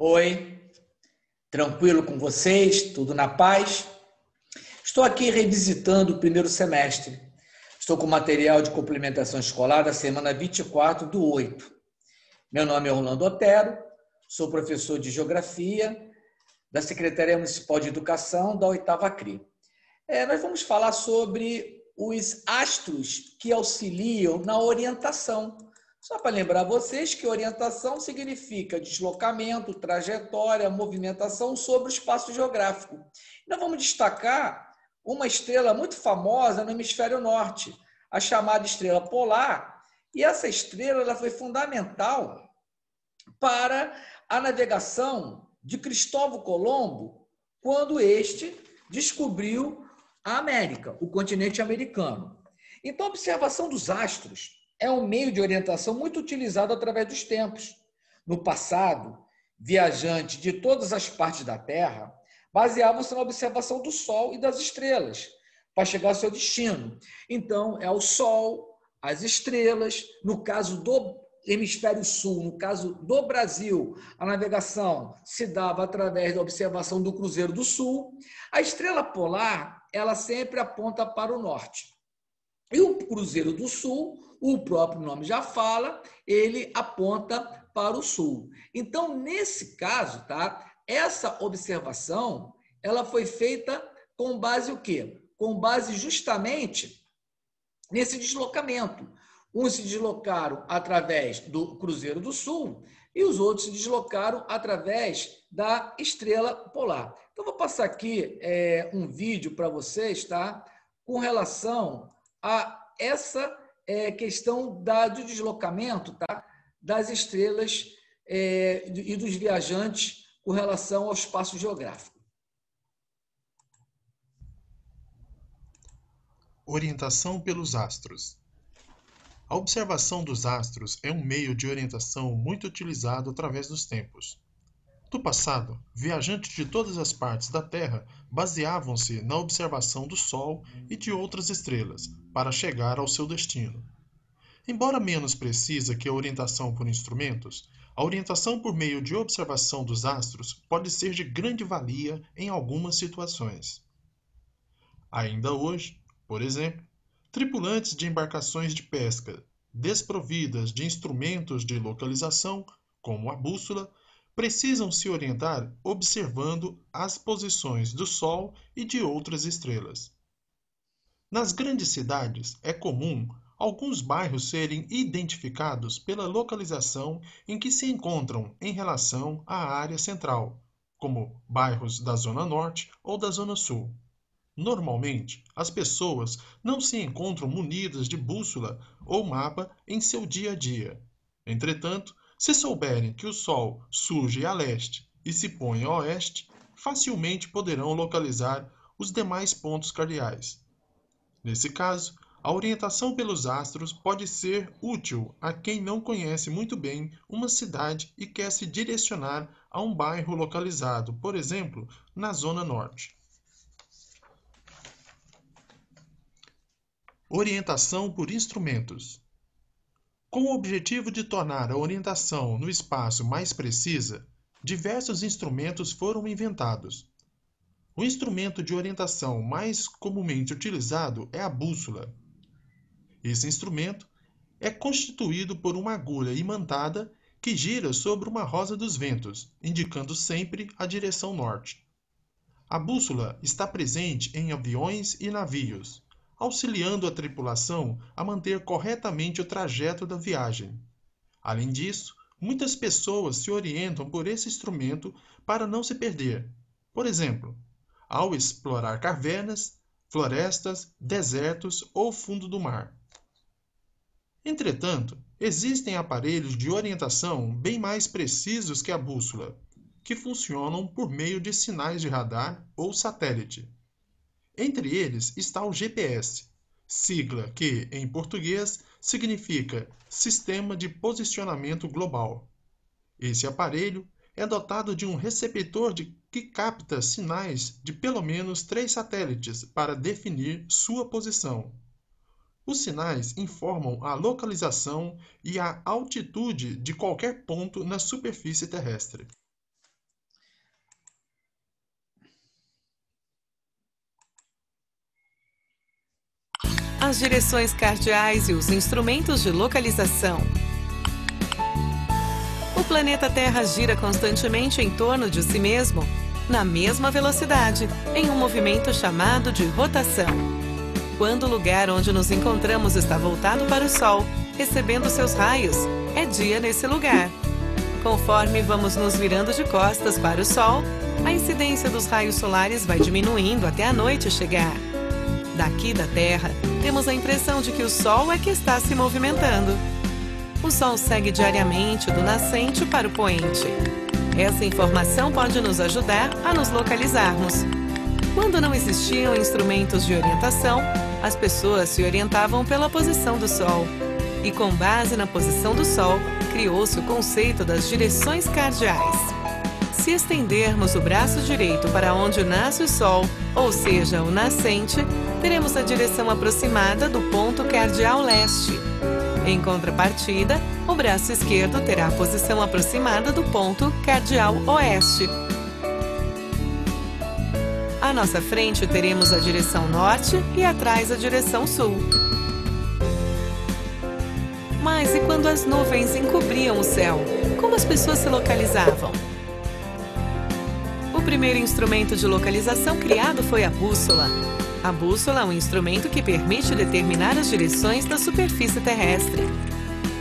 Oi, tranquilo com vocês? Tudo na paz? Estou aqui revisitando o primeiro semestre. Estou com material de complementação escolar da semana 24/8. Meu nome é Orlando Otero, sou professor de Geografia da Secretaria Municipal de Educação da 8ª CRI. Nós vamos falar sobre os astros que auxiliam na orientação. Só para lembrar vocês que orientação significa deslocamento, trajetória, movimentação sobre o espaço geográfico. Nós vamos destacar uma estrela muito famosa no hemisfério norte, a chamada estrela polar, e essa estrela ela foi fundamental para a navegação de Cristóvão Colombo quando este descobriu a América, o continente americano. Então, a observação dos astros é um meio de orientação muito utilizado através dos tempos. No passado, viajantes de todas as partes da Terra baseavam-se na observação do Sol e das estrelas para chegar ao seu destino. Então, é o Sol, as estrelas, no caso do hemisfério sul, no caso do Brasil, a navegação se dava através da observação do Cruzeiro do Sul. A estrela polar, ela sempre aponta para o norte. E o Cruzeiro do Sul, o próprio nome já fala, ele aponta para o sul. Então, nesse caso, tá? Essa observação, ela foi feita com base o quê? Com base justamente nesse deslocamento. Uns se deslocaram através do Cruzeiro do Sul e os outros se deslocaram através da estrela polar. Então, vou passar aqui um vídeo para vocês, tá? Com relação a essa questão do deslocamento, tá? Das estrelas e dos viajantes com relação ao espaço geográfico. Orientação pelos astros. A observação dos astros é um meio de orientação muito utilizado através dos tempos. No passado, viajantes de todas as partes da Terra baseavam-se na observação do Sol e de outras estrelas para chegar ao seu destino. Embora menos precisa que a orientação por instrumentos, a orientação por meio de observação dos astros pode ser de grande valia em algumas situações. Ainda hoje, por exemplo, tripulantes de embarcações de pesca desprovidas de instrumentos de localização, como a bússola, precisam se orientar observando as posições do Sol e de outras estrelas. Nas grandes cidades, é comum alguns bairros serem identificados pela localização em que se encontram em relação à área central, como bairros da Zona Norte ou da Zona Sul. Normalmente, as pessoas não se encontram munidas de bússola ou mapa em seu dia a dia. Entretanto, se souberem que o Sol surge a leste e se põe a oeste, facilmente poderão localizar os demais pontos cardeais. Nesse caso, a orientação pelos astros pode ser útil a quem não conhece muito bem uma cidade e quer se direcionar a um bairro localizado, por exemplo, na Zona Norte. Orientação por instrumentos. Com o objetivo de tornar a orientação no espaço mais precisa, diversos instrumentos foram inventados. O instrumento de orientação mais comumente utilizado é a bússola. Esse instrumento é constituído por uma agulha imantada que gira sobre uma rosa dos ventos, indicando sempre a direção norte. A bússola está presente em aviões e navios, auxiliando a tripulação a manter corretamente o trajeto da viagem. Além disso, muitas pessoas se orientam por esse instrumento para não se perder. Por exemplo, ao explorar cavernas, florestas, desertos ou fundo do mar. Entretanto, existem aparelhos de orientação bem mais precisos que a bússola, que funcionam por meio de sinais de radar ou satélite. Entre eles está o GPS, sigla que, em português, significa Sistema de Posicionamento Global. Esse aparelho é dotado de um receptor que capta sinais de pelo menos 3 satélites para definir sua posição. Os sinais informam a localização e a altitude de qualquer ponto na superfície terrestre. as direções cardeais e os instrumentos de localização. O planeta Terra gira constantemente em torno de si mesmo, na mesma velocidade, em um movimento chamado de rotação. Quando o lugar onde nos encontramos está voltado para o Sol, recebendo seus raios, é dia nesse lugar. Conforme vamos nos virando de costas para o Sol, a incidência dos raios solares vai diminuindo até a noite chegar. Daqui da Terra, temos a impressão de que o Sol é que está se movimentando. O Sol segue diariamente do nascente para o poente. Essa informação pode nos ajudar a nos localizarmos. Quando não existiam instrumentos de orientação, as pessoas se orientavam pela posição do Sol. E com base na posição do Sol, criou-se o conceito das direções cardeais. Se estendermos o braço direito para onde nasce o Sol, ou seja, o nascente, teremos a direção aproximada do ponto cardeal leste. Em contrapartida, o braço esquerdo terá a posição aproximada do ponto cardeal oeste. À nossa frente teremos a direção norte e atrás a direção sul. Mas e quando as nuvens encobriam o céu? Como as pessoas se localizavam? O primeiro instrumento de localização criado foi a bússola. A bússola é um instrumento que permite determinar as direções da superfície terrestre.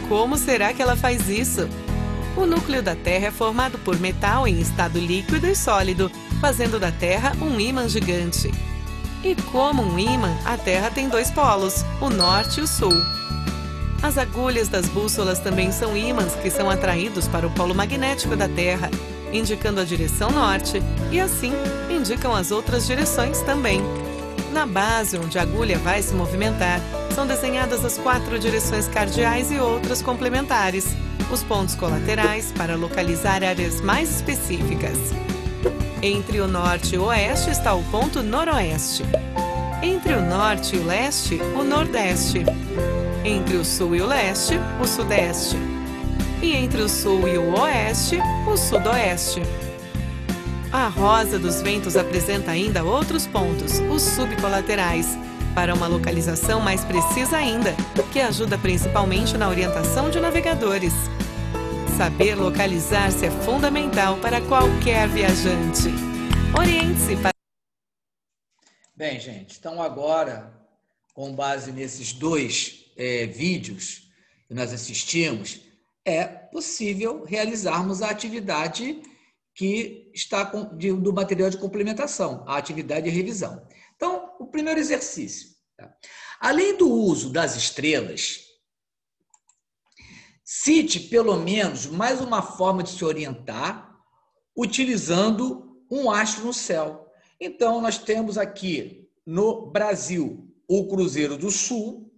Como será que ela faz isso? O núcleo da Terra é formado por metal em estado líquido e sólido, fazendo da Terra um ímã gigante. E como um ímã, a Terra tem dois polos, o norte e o sul. As agulhas das bússolas também são ímãs que são atraídos para o polo magnético da Terra, indicando a direção norte, e assim indicam as outras direções também. Na base onde a agulha vai se movimentar, são desenhadas as 4 direções cardeais e outras complementares, os pontos colaterais para localizar áreas mais específicas. Entre o norte e o oeste está o ponto noroeste. Entre o norte e o leste, o nordeste. Entre o sul e o leste, o sudeste. E entre o sul e o oeste, o sudoeste. A rosa dos ventos apresenta ainda outros pontos, os subcolaterais, para uma localização mais precisa ainda, que ajuda principalmente na orientação de navegadores. Saber localizar-se é fundamental para qualquer viajante. Oriente-se para... Bem, gente, então agora, com base nesses 2 vídeos que nós assistimos, é possível realizarmos a atividade que está do material de complementação, a atividade de revisão. Então, o primeiro exercício. Tá? Além do uso das estrelas, cite pelo menos mais uma forma de se orientar utilizando um astro no céu. Então, nós temos aqui no Brasil o Cruzeiro do Sul,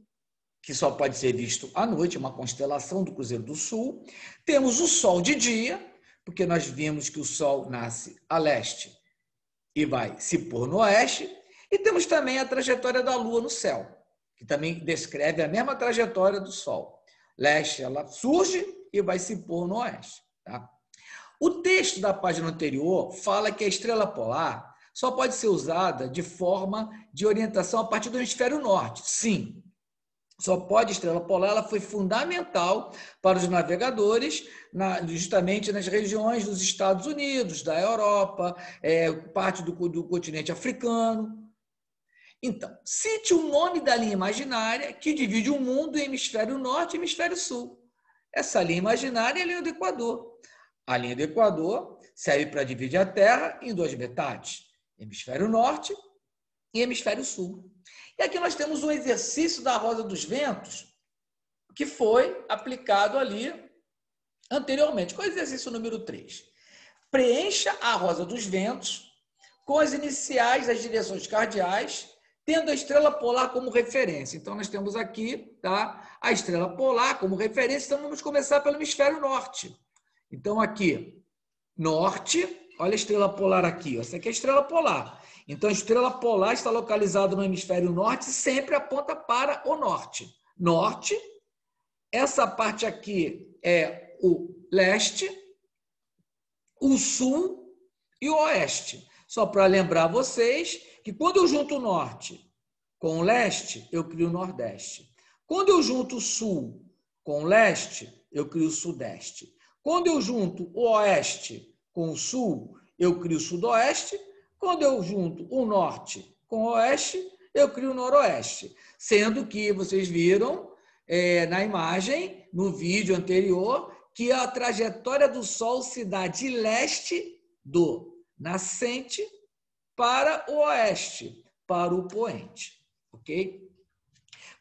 que só pode ser visto à noite, uma constelação do Cruzeiro do Sul. Temos o Sol de dia, porque nós vimos que o Sol nasce a leste e vai se pôr no oeste. E temos também a trajetória da Lua no céu, que também descreve a mesma trajetória do Sol. Leste, ela surge e vai se pôr no oeste. Tá? O texto da página anterior fala que a estrela polar só pode ser usada de forma de orientação a partir do hemisfério norte. Sim, só pode estrela polar, ela foi fundamental para os navegadores, justamente nas regiões dos Estados Unidos, da Europa, parte do continente africano. Então, cite o nome da linha imaginária que divide o mundo em hemisfério norte e hemisfério sul. Essa linha imaginária é a linha do Equador. A linha do Equador serve para dividir a Terra em 2 metades, hemisfério norte e hemisfério sul. E aqui nós temos um exercício da Rosa dos Ventos que foi aplicado ali anteriormente. Qual é o exercício número 3? Preencha a Rosa dos Ventos com as iniciais das direções cardeais, tendo a estrela polar como referência. Então, nós temos aqui, tá, a estrela polar como referência. Então, vamos começar pelo hemisfério norte. Então, aqui, norte, olha a estrela polar aqui. Essa aqui é a estrela polar. Então, a estrela polar está localizada no hemisfério norte e sempre aponta para o norte. Norte, essa parte aqui é o leste, o sul e o oeste. Só para lembrar vocês que quando eu junto o norte com o leste, eu crio o nordeste. Quando eu junto o sul com o leste, eu crio o sudeste. Quando eu junto o oeste com o sul, eu crio o sudoeste. Quando eu junto o norte com o oeste, eu crio o noroeste. Sendo que vocês viram na imagem, no vídeo anterior, que a trajetória do Sol se dá de leste do nascente para o oeste, para o poente. Ok?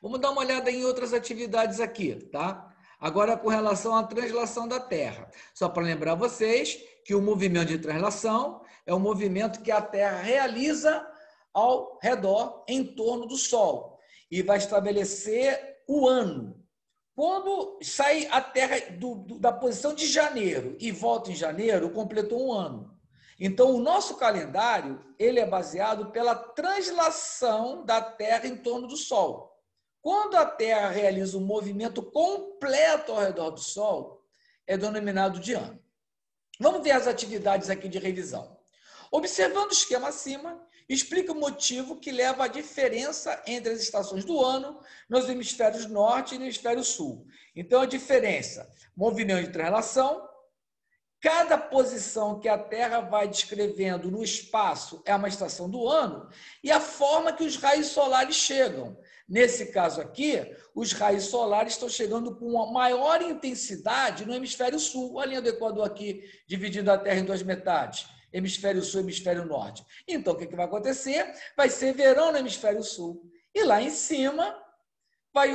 Vamos dar uma olhada em outras atividades aqui, tá? Agora, com relação à translação da Terra. Só para lembrar vocês que o movimento de translação é um movimento que a Terra realiza ao redor, em torno do Sol, e vai estabelecer o ano. Quando sai a Terra da posição de janeiro e volta em janeiro, completou um ano. Então, o nosso calendário ele é baseado pela translação da Terra em torno do Sol. Quando a Terra realiza um movimento completo ao redor do Sol, é denominado de ano. Vamos ver as atividades aqui de revisão. Observando o esquema acima, explica o motivo que leva à diferença entre as estações do ano nos hemisférios norte e no hemisfério sul. Então, a diferença, movimento de translação, cada posição que a Terra vai descrevendo no espaço é uma estação do ano e a forma que os raios solares chegam. Nesse caso aqui, os raios solares estão chegando com uma maior intensidade no hemisfério sul. A linha do Equador aqui, dividindo a Terra em duas metades, hemisfério sul e hemisfério norte. Então, o que vai acontecer? Vai ser verão no hemisfério sul. E lá em cima,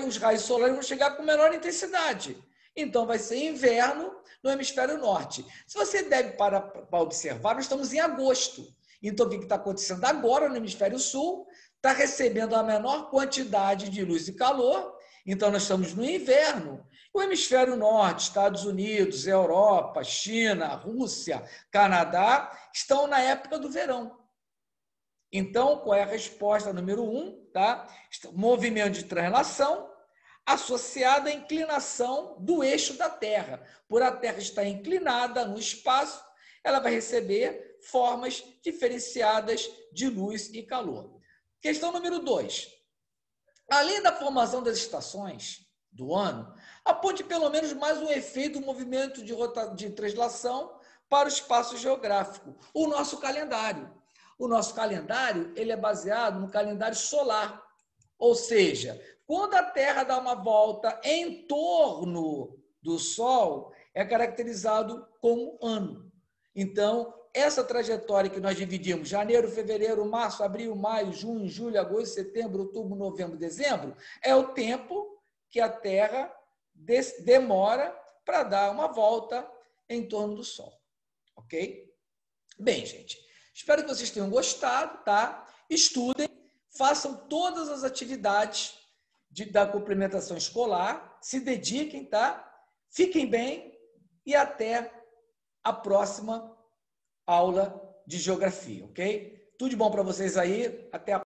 os raios solares vão chegar com menor intensidade. Então, vai ser inverno no hemisfério norte. Se você deve para observar, nós estamos em agosto. Então, o que está acontecendo agora no hemisfério sul? Está recebendo a menor quantidade de luz e calor. Então, nós estamos no inverno. O hemisfério norte, Estados Unidos, Europa, China, Rússia, Canadá, estão na época do verão. Então, qual é a resposta número 1? Tá? Movimento de translação associado à inclinação do eixo da Terra. Por a Terra estar inclinada no espaço, ela vai receber formas diferenciadas de luz e calor. Questão número 2. Além da formação das estações do ano, aponte pelo menos mais um efeito do movimento de translação para o espaço geográfico, o nosso calendário. O nosso calendário ele é baseado no calendário solar, ou seja, quando a Terra dá uma volta em torno do Sol, é caracterizado como ano. Então, essa trajetória que nós dividimos, janeiro, fevereiro, março, abril, maio, junho, julho, agosto, setembro, outubro, novembro, dezembro, é o tempo que a Terra demora para dar uma volta em torno do Sol. Ok? Bem, gente, espero que vocês tenham gostado, tá? Estudem, façam todas as atividades da complementação escolar, se dediquem, tá? Fiquem bem e até a próxima aula de geografia, ok? Tudo de bom para vocês aí, até a